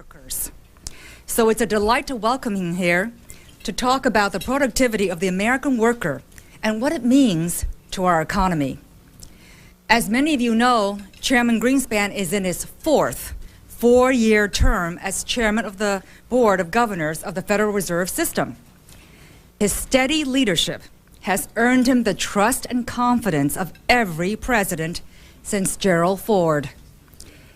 workers. So it's a delight to welcome him here to talk about the productivity of the American worker and what it means to our economy. As many of you know, Chairman Greenspan is in his fourth four-year term as chairman of the Board of Governors of the Federal Reserve System. His steady leadership has earned him the trust and confidence of every president since Gerald Ford.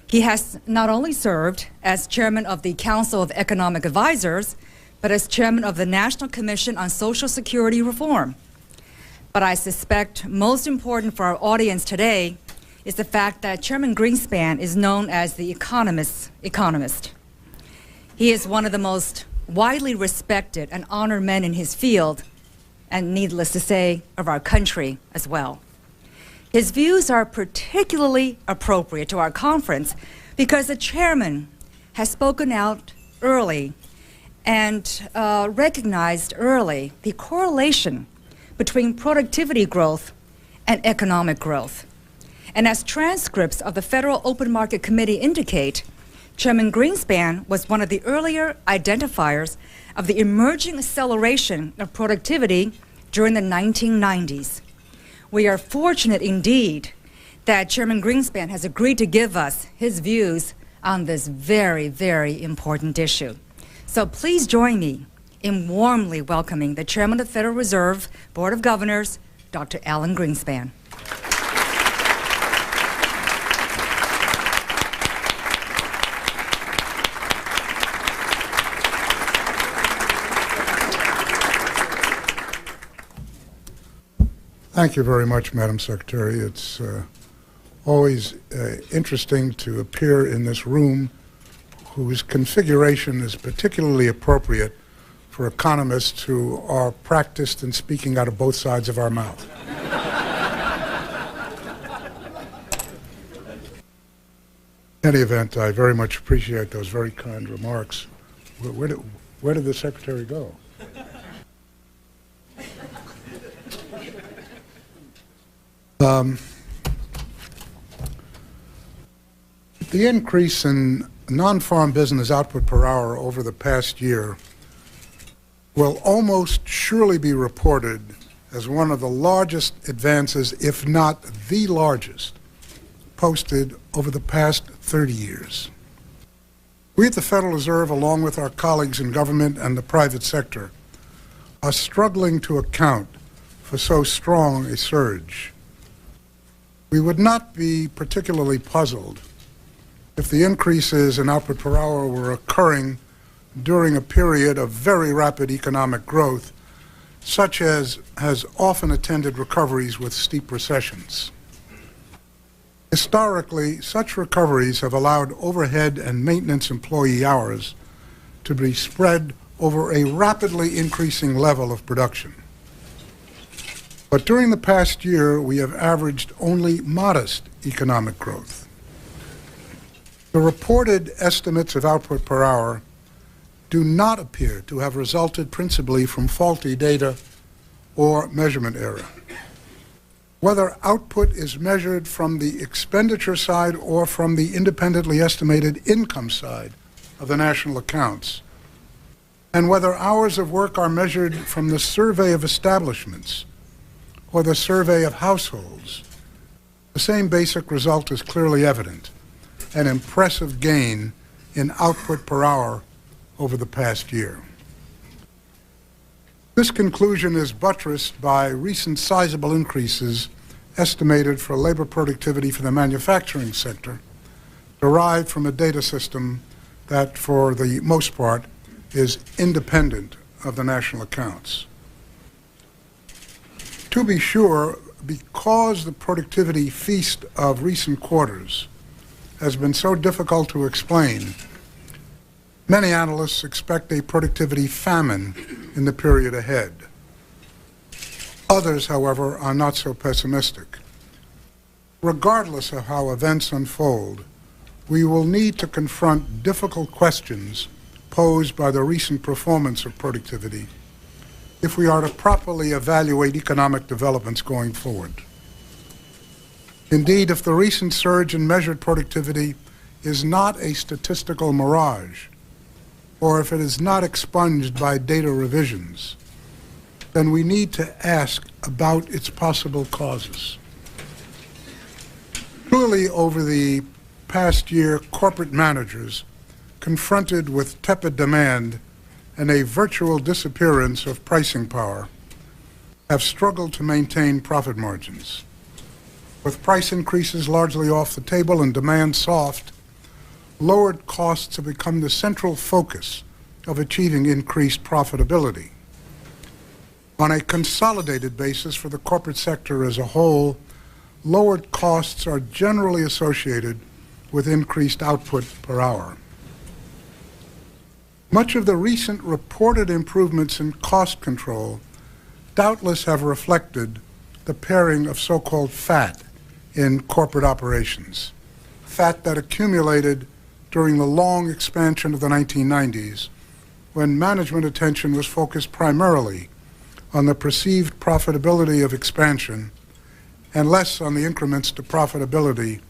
He has not only served as chairman of the Council of Economic Advisors, but as chairman of the National Commission on Social Security Reform. But I suspect most important for our audience today is the fact that Chairman Greenspan is known as the economist's economist. He is one of the most widely respected and honored men in his field, and needless to say, of our country as well. His views are particularly appropriate to our conference because the chairman has spoken out early and recognized early the correlation between productivity growth and economic growth. And as transcripts of the Federal Open Market Committee indicate, Chairman Greenspan was one of the earlier identifiers of the emerging acceleration of productivity during the 1990s. We are fortunate indeed that Chairman Greenspan has agreed to give us his views on this very, very important issue. So please join me in warmly welcoming the Chairman of the Federal Reserve Board of Governors, Dr. Alan Greenspan. Thank you very much, Madam Secretary. It's always interesting to appear in this room whose configuration is particularly appropriate for economists who are practiced in speaking out of both sides of our mouth. In any event, I very much appreciate those very kind remarks. Where did the Secretary go? The increase in non-farm business output per hour over the past year will almost surely be reported as one of the largest advances, if not the largest, posted over the past 30 years. We at the Federal Reserve, along with our colleagues in government and the private sector, are struggling to account for so strong a surge. We would not be particularly puzzled if the increases in output per hour were occurring during a period of very rapid economic growth, such as has often attended recoveries with steep recessions. Historically, such recoveries have allowed overhead and maintenance employee hours to be spread over a rapidly increasing level of production. But during the past year, we have averaged only modest economic growth. The reported estimates of output per hour do not appear to have resulted principally from faulty data or measurement error. Whether output is measured from the expenditure side or from the independently estimated income side of the national accounts, and whether hours of work are measured from the survey of establishments or the survey of households, the same basic result is clearly evident: an impressive gain in output per hour over the past year. This conclusion is buttressed by recent sizable increases estimated for labor productivity for the manufacturing sector, derived from a data system that, for the most part, is independent of the national accounts. To be sure, because the productivity feast of recent quarters has been so difficult to explain, many analysts expect a productivity famine in the period ahead. Others, however, are not so pessimistic. Regardless of how events unfold, we will need to confront difficult questions posed by the recent performance of productivity if we are to properly evaluate economic developments going forward. Indeed, if the recent surge in measured productivity is not a statistical mirage, or if it is not expunged by data revisions, then we need to ask about its possible causes. Clearly, over the past year, corporate managers, confronted with tepid demand and a virtual disappearance of pricing power, have struggled to maintain profit margins. With price increases largely off the table and demand soft, lowered costs have become the central focus of achieving increased profitability. On a consolidated basis for the corporate sector as a whole, lowered costs are generally associated with increased output per hour. Much of the recent reported improvements in cost control doubtless have reflected the paring of so-called fat in corporate operations, fat that accumulated during the long expansion of the 1990s, when management attention was focused primarily on the perceived profitability of expansion and less on the increments to profitability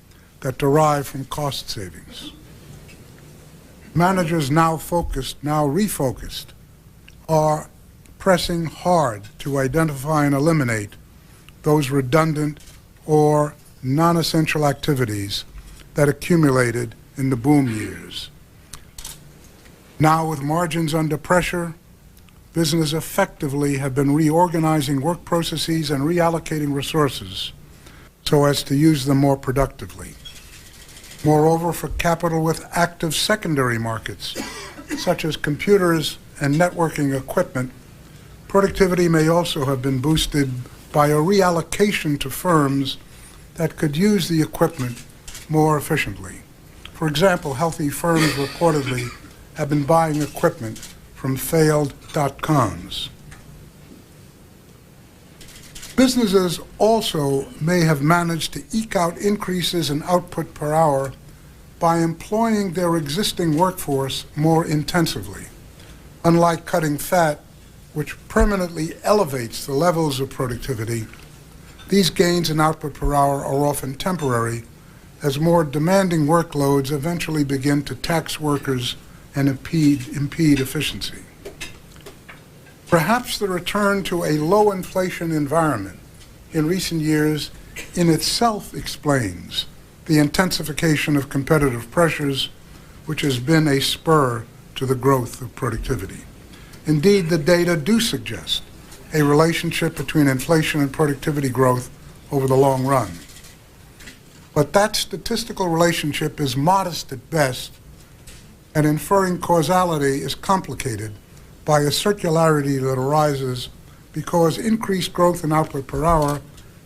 that derive from cost savings. Managers now refocused, are pressing hard to identify and eliminate those redundant or non-essential activities that accumulated in the boom years. Now, with margins under pressure, business effectively have been reorganizing work processes and reallocating resources so as to use them more productively. Moreover, for capital with active secondary markets, such as computers and networking equipment, productivity may also have been boosted by a reallocation to firms that could use the equipment more efficiently. For example, healthy firms reportedly have been buying equipment from failed .coms. Businesses also may have managed to eke out increases in output per hour by employing their existing workforce more intensively. Unlike cutting fat, which permanently elevates the levels of productivity, these gains in output per hour are often temporary, as more demanding workloads eventually begin to tax workers and impede efficiency. Perhaps the return to a low inflation environment in recent years in itself explains the intensification of competitive pressures, which has been a spur to the growth of productivity. Indeed, the data do suggest a relationship between inflation and productivity growth over the long run. But that statistical relationship is modest at best, and inferring causality is complicated by a circularity that arises because increased growth in output per hour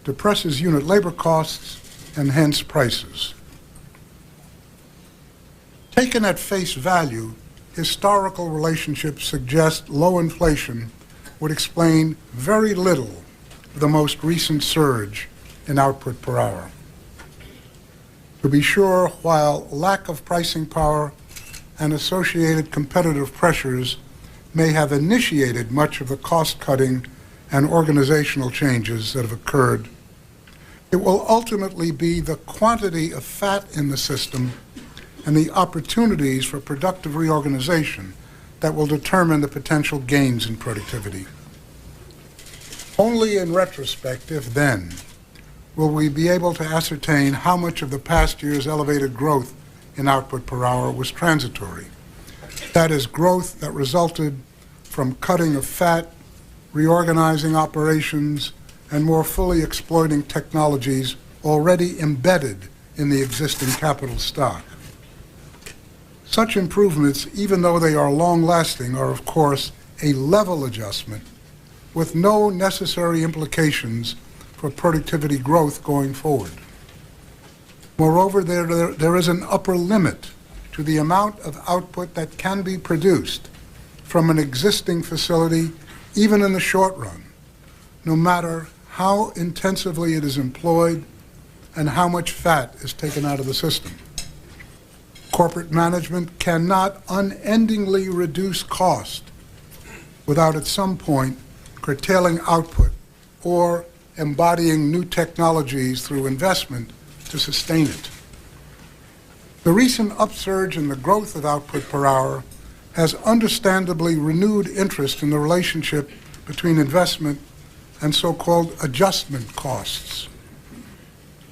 depresses unit labor costs and hence prices. Taken at face value, historical relationships suggest low inflation would explain very little of the most recent surge in output per hour. To be sure, while lack of pricing power and associated competitive pressures may have initiated much of the cost-cutting and organizational changes that have occurred, it will ultimately be the quantity of fat in the system and the opportunities for productive reorganization that will determine the potential gains in productivity. Only in retrospect, if then, will we be able to ascertain how much of the past year's elevated growth in output per hour was transitory. That is, growth that resulted from cutting of fat, reorganizing operations, and more fully exploiting technologies already embedded in the existing capital stock. Such improvements, even though they are long-lasting, are of course a level adjustment with no necessary implications for productivity growth going forward. Moreover, there is an upper limit to the amount of output that can be produced from an existing facility, even in the short run, no matter how intensively it is employed and how much fat is taken out of the system. Corporate management cannot unendingly reduce cost without at some point curtailing output or embodying new technologies through investment to sustain it. The recent upsurge in the growth of output per hour has understandably renewed interest in the relationship between investment and so-called adjustment costs.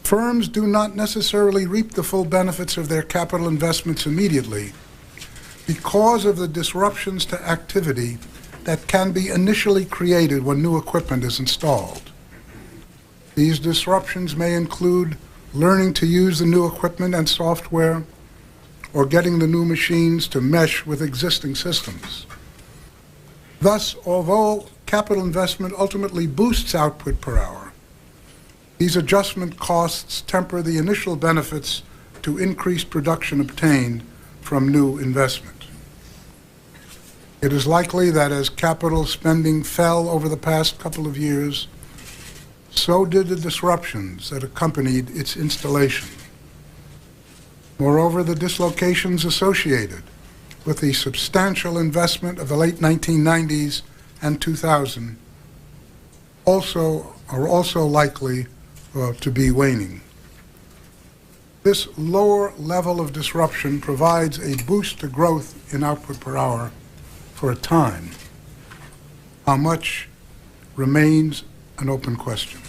Firms do not necessarily reap the full benefits of their capital investments immediately because of the disruptions to activity that can be initially created when new equipment is installed. These disruptions may include learning to use the new equipment and software, or getting the new machines to mesh with existing systems. Thus, although capital investment ultimately boosts output per hour, these adjustment costs temper the initial benefits to increased production obtained from new investment. It is likely that as capital spending fell over the past couple of years, so did the disruptions that accompanied its installation. Moreover, the dislocations associated with the substantial investment of the late 1990s and 2000 are also likely to be waning. This lower level of disruption provides a boost to growth in output per hour for a time. How much remains an open question.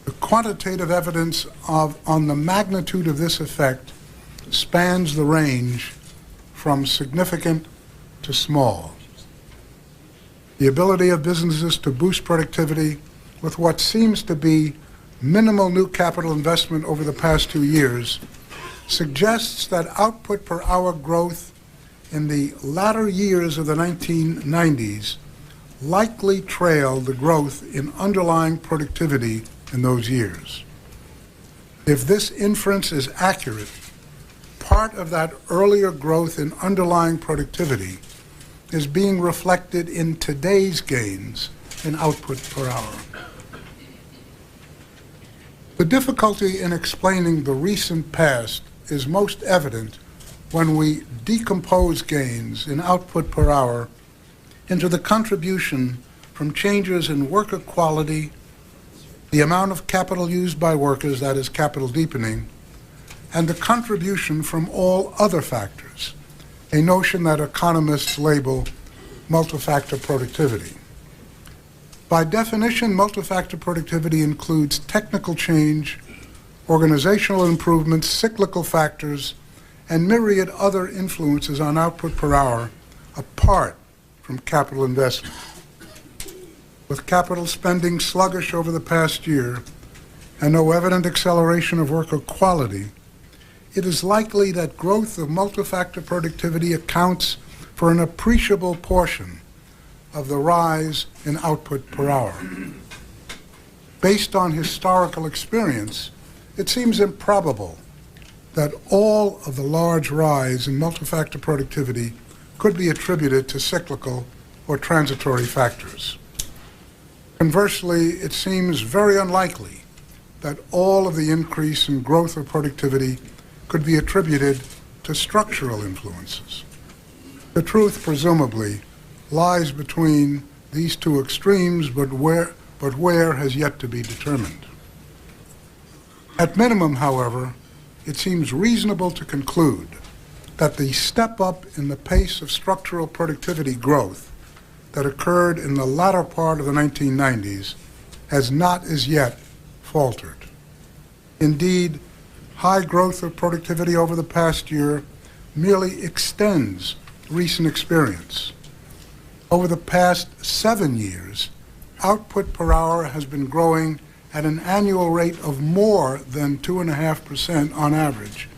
The quantitative evidence on the magnitude of this effect spans the range from significant to small. The ability of businesses to boost productivity with what seems to be minimal new capital investment over the past 2 years suggests that output per hour growth in the latter years of the 1990s likely trailed the growth in underlying productivity in those years. If this inference is accurate, part of that earlier growth in underlying productivity is being reflected in today's gains in output per hour. The difficulty in explaining the recent past is most evident when we decompose gains in output per hour into the contribution from changes in worker quality, the amount of capital used by workers, that is capital deepening, and the contribution from all other factors, a notion that economists label multi-factor productivity. By definition, multi-factor productivity includes technical change, organizational improvements, cyclical factors, and myriad other influences on output per hour apart from capital investment. With capital spending sluggish over the past year and no evident acceleration of worker quality, it is likely that growth of multi-factor productivity accounts for an appreciable portion of the rise in output per hour. Based on historical experience, it seems improbable that all of the large rise in multi-factor productivity could be attributed to cyclical or transitory factors. Conversely, it seems very unlikely that all of the increase in growth of productivity could be attributed to structural influences. The truth, presumably, lies between these two extremes, but where has yet to be determined. At minimum, however, it seems reasonable to conclude that the step up in the pace of structural productivity growth that occurred in the latter part of the 1990s has not as yet faltered. Indeed, high growth of productivity over the past year merely extends recent experience. Over the past 7 years, output per hour has been growing at an annual rate of more than 2.5% on average,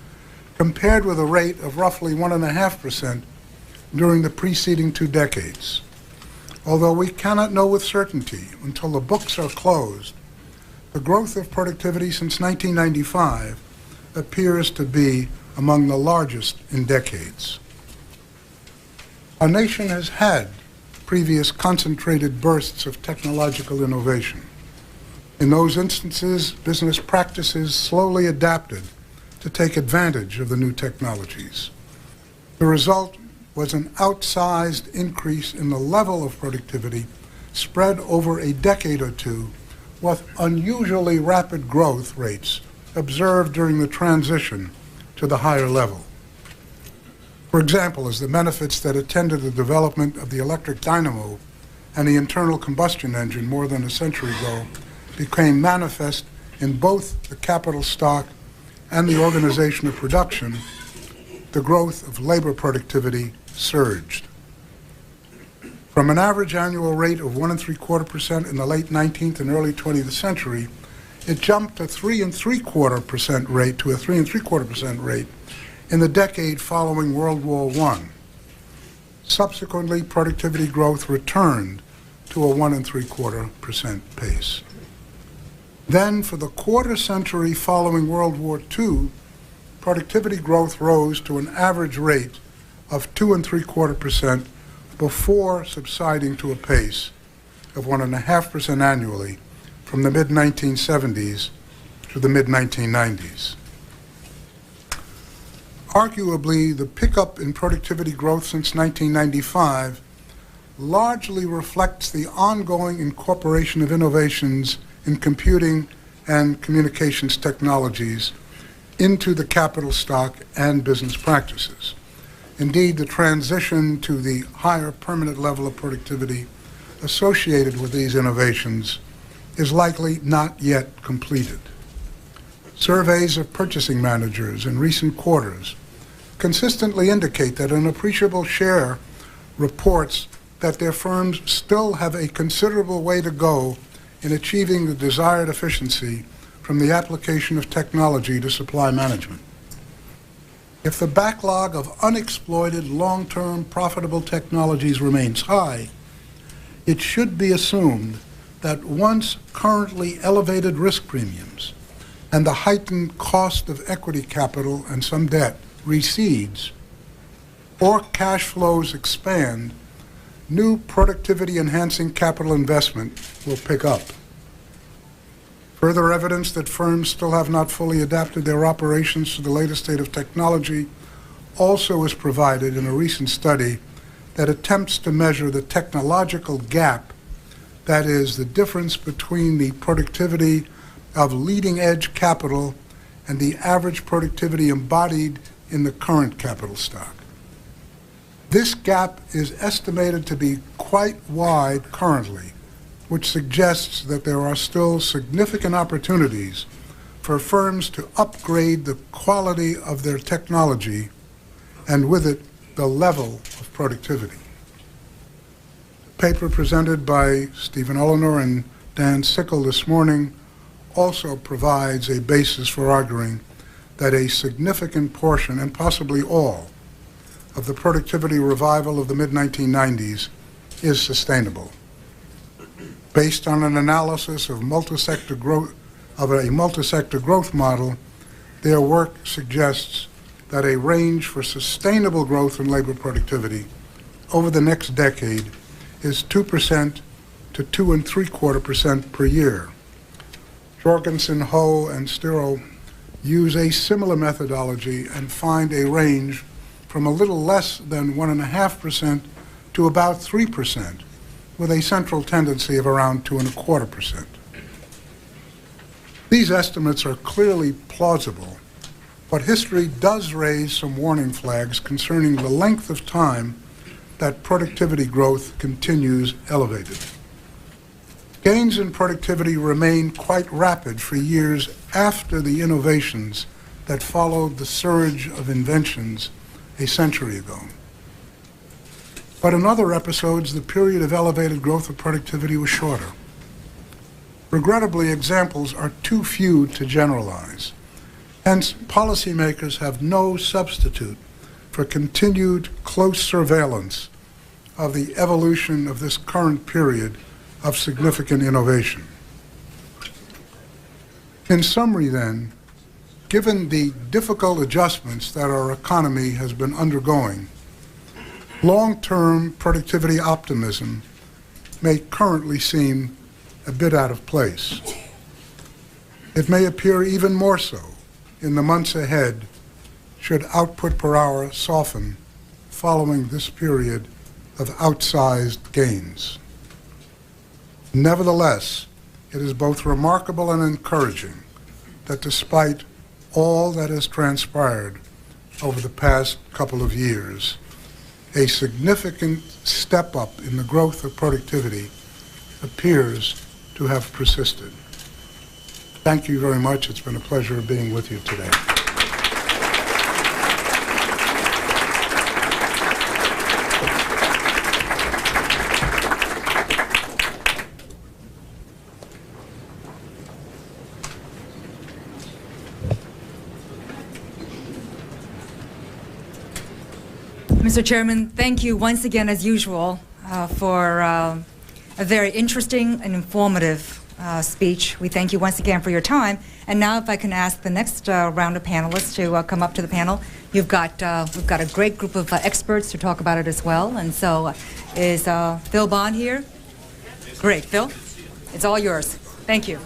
compared with a rate of roughly 1.5% during the preceding 2 decades. Although we cannot know with certainty until the books are closed, the growth of productivity since 1995 appears to be among the largest in decades. Our nation has had previous concentrated bursts of technological innovation. In those instances, business practices slowly adapted to take advantage of the new technologies. The result was an outsized increase in the level of productivity spread over a decade or two, with unusually rapid growth rates observed during the transition to the higher level. For example, as the benefits that attended the development of the electric dynamo and the internal combustion engine more than a century ago became manifest in both the capital stock and the organization of production, the growth of labor productivity surged. From an average annual rate of 1.75% in the late 19th and early 20th century, it jumped to 3.75% rate in the decade following World War I. Subsequently, productivity growth returned to a 1.75% pace. Then, for the quarter century following World War II, productivity growth rose to an average rate of 2.75% before subsiding to a pace of 1.5% annually from the mid-1970s to the mid-1990s. Arguably, the pickup in productivity growth since 1995 largely reflects the ongoing incorporation of innovations in computing and communications technologies into the capital stock and business practices. Indeed, the transition to the higher permanent level of productivity associated with these innovations is likely not yet completed. Surveys of purchasing managers in recent quarters consistently indicate that an appreciable share reports that their firms still have a considerable way to go in achieving the desired efficiency from the application of technology to supply management. If the backlog of unexploited long-term profitable technologies remains high, it should be assumed that once currently elevated risk premiums and the heightened cost of equity capital and some debt recedes, or cash flows expand, new productivity-enhancing capital investment will pick up. Further evidence that firms still have not fully adapted their operations to the latest state of technology also is provided in a recent study that attempts to measure the technological gap, that is, the difference between the productivity of leading-edge capital and the average productivity embodied in the current capital stock. This gap is estimated to be quite wide currently, which suggests that there are still significant opportunities for firms to upgrade the quality of their technology and with it the level of productivity. The paper presented by Stephen Olener and Dan Sickle this morning also provides a basis for arguing that a significant portion, and possibly all, of the productivity revival of the mid-1990s is sustainable. Based on an analysis of a multi-sector growth model, their work suggests that a range for sustainable growth in labor productivity over the next decade is 2% to 2.75% per year. Jorgensen, Ho, and Stiro use a similar methodology and find a range from a little less than 1.5% to about 3%, with a central tendency of around 2.25%. These estimates are clearly plausible, but history does raise some warning flags concerning the length of time that productivity growth continues elevated. Gains in productivity remain quite rapid for years after the innovations that followed the surge of inventions a century ago. But in other episodes, the period of elevated growth of productivity was shorter. Regrettably, examples are too few to generalize. Hence, policymakers have no substitute for continued close surveillance of the evolution of this current period of significant innovation. In summary, then, given the difficult adjustments that our economy has been undergoing, long-term productivity optimism may currently seem a bit out of place. It may appear even more so in the months ahead should output per hour soften following this period of outsized gains. Nevertheless, it is both remarkable and encouraging that despite all that has transpired, over the past couple of years, a significant step up in the growth of productivity appears to have persisted. Thank you very much. It's been a pleasure being with you today. Mr. Chairman, thank you once again, as usual, for a very interesting and informative speech. We thank you once again for your time. And now if I can ask the next round of panelists to come up to the panel. We've got a great group of experts to talk about it as well. And so is Phil Bond here? Great. Phil, it's all yours. Thank you.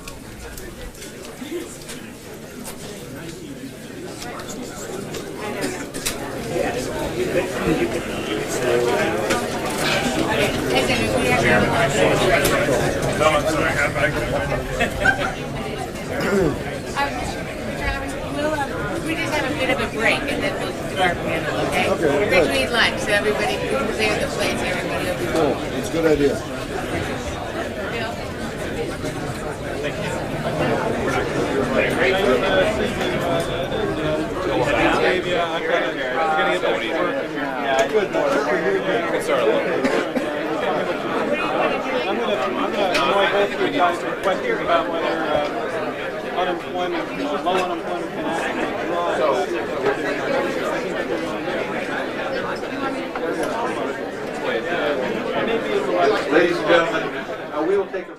We just have a bit of a break and then we'll do our panel, okay? Between lunch, so everybody can clear the place, everybody will be cool. It's a good idea. I'm going to annoy both of you guys with questions about whether unemployment, low unemployment can actually rise. Ladies and gentlemen, we will take a